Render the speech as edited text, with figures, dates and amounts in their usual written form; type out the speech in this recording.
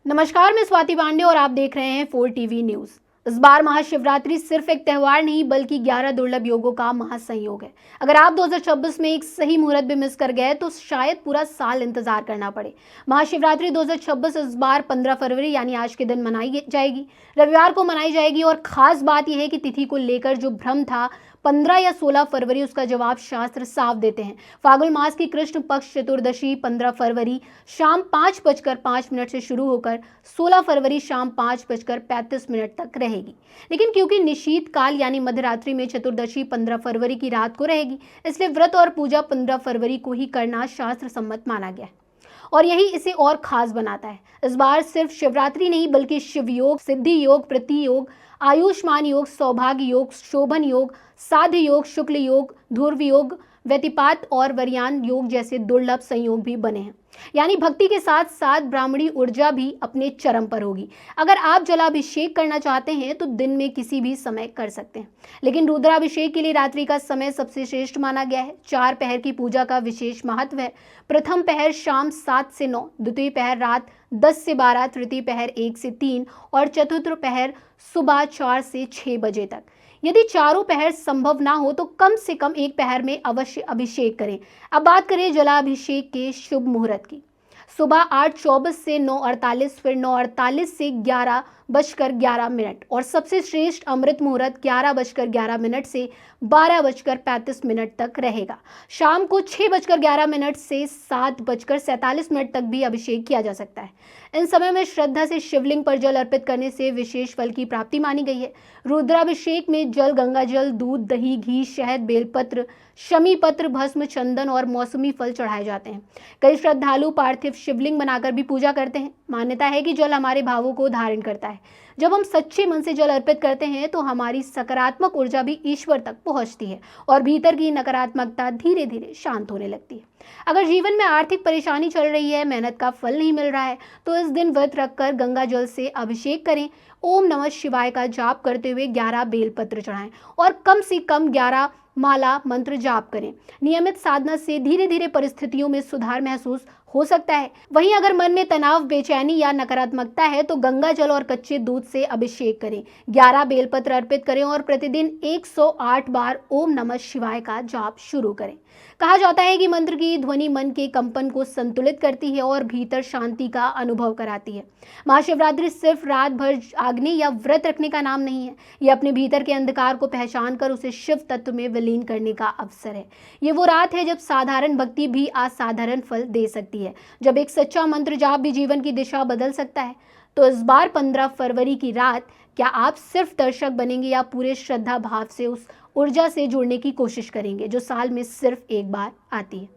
नमस्कार, मैं स्वाति पांडे और आप देख रहे हैं 4 टीवी न्यूज। इस बार महाशिवरात्रि सिर्फ एक त्योहार नहीं बल्कि 11 दुर्लभ योगों का महासंयोग है। अगर आप 2026 में एक सही मुहूर्त भी मिस कर गए तो शायद पूरा साल इंतजार करना पड़े। महाशिवरात्रि 2026 इस बार 15 फरवरी यानी आज के दिन मनाई जाएगी। रविवार को मनाई जाएगी और खास बात यह है कि तिथि को लेकर जो भ्रम था 15 या 16 फरवरी, उसका जवाब शास्त्र साफ देते हैं। फाल्गुन मास की कृष्ण पक्ष चतुर्दशी 15 फरवरी शाम 5:05 से शुरू होकर 16 फरवरी शाम 5:35 तक रहेगी। लेकिन क्योंकि निशीत काल यानी मध्यरात्रि में चतुर्दशी 15 फरवरी की रात को रहेगी, इसलिए व्रत और पूजा 15 फरवरी को ही करना शास्त्र सम्मत माना गया है और यही इसे और खास बनाता है। इस बार सिर्फ शिवरात्रि नहीं बल्कि शिव योग, सिद्धि योग, प्रति योग, आयुष्मान योग, सौभाग्य योग, शोभन योग, साध्य योग, शुक्ल योग, ध्रुव योग, व्यतिपात और वरयान योग जैसे दुर्लभ संयोग भी बने हैं। यानी भक्ति के साथ साथ ब्राह्मणी ऊर्जा भी अपने चरम पर होगी। अगर आप जलाभिषेक करना चाहते हैं तो दिन में किसी भी समय कर सकते हैं, लेकिन रुद्राभिषेक के लिए रात्रि का समय सबसे श्रेष्ठ माना गया है। 4 पहर की पूजा का विशेष महत्व है। प्रथम पहर शाम 7 से 9, द्वितीय पहर रात 10 से 12, तृतीय पहर 1 से 3 और चतुर्थ पहर सुबह 4 से 6 बजे तक। यदि चारों पहर संभव ना हो तो कम से कम एक पहर में अवश्य अभिषेक करें। अब बात करें जलाभिषेक के शुभ मुहूर्त की। सुबह 8:24 से 9:48, फिर 9:48 से 11:11 और सबसे श्रेष्ठ अमृत मुहूर्त 11:11 से 12:35 तक रहेगा। शाम को 6:11 से 7:47 तक भी अभिषेक किया जा सकता है। इन समय में श्रद्धा से शिवलिंग पर जल अर्पित करने से विशेष फल की प्राप्ति मानी गई है। रुद्राभिषेक में जल, गंगा जल, दूध, दही, घी, शहद, बेलपत्र, शमी पत्र, भस्म, चंदन और मौसमी फल चढ़ाए जाते हैं। कई श्रद्धालु पार्थिव शिवलिंग बनाकर भी पूजा करते हैं। मान्यता है कि जल हमारे भावों को धारण करता है। जब हम सच्चे मन से जल अर्पित करते हैं तो हमारी सकारात्मक ऊर्जा भी ईश्वर तक पहुंचती है और भीतर की नकारात्मकता धीरे धीरे शांत होने लगती है। अगर जीवन में आर्थिक परेशानी चल रही है, मेहनत का फल नहीं मिल रहा है, तो इस दिन व्रत रखकर गंगा जल से अभिषेक करें। ओम नमः शिवाय का जाप करते हुए 11 बेलपत्र चढ़ाएं और कम से कम 11 माला मंत्र जाप करें। नियमित साधना से धीरे धीरे परिस्थितियों में सुधार महसूस हो सकता है। वहीं अगर मन में तनाव, बेचैनी या नकारात्मकता है तो गंगा जल और कच्चे दूध से अभिषेक करें। 11 बेलपत्र अर्पित करें और प्रतिदिन 108 बार ओम नमः शिवाय का जाप शुरू करें। कहा जाता है कि मंत्र की ध्वनि मन के कंपन को संतुलित करती है और भीतर शांति का अनुभव कराती है। महाशिवरात्रि सिर्फ रात भर जागने या व्रत रखने का नाम नहीं है। यह अपने भीतर के अंधकार को पहचान कर उसे शिव तत्व में विलीन करने का अवसर है। ये वो रात है जब साधारण भक्ति भी असाधारण फल दे सकती है, जब एक सच्चा मंत्र जाप भी जीवन की दिशा बदल सकता है। तो इस बार 15 फरवरी की रात क्या आप सिर्फ दर्शक बनेंगे या पूरे श्रद्धा भाव से उस ऊर्जा से जुड़ने की कोशिश करेंगे जो साल में सिर्फ एक बार आती है।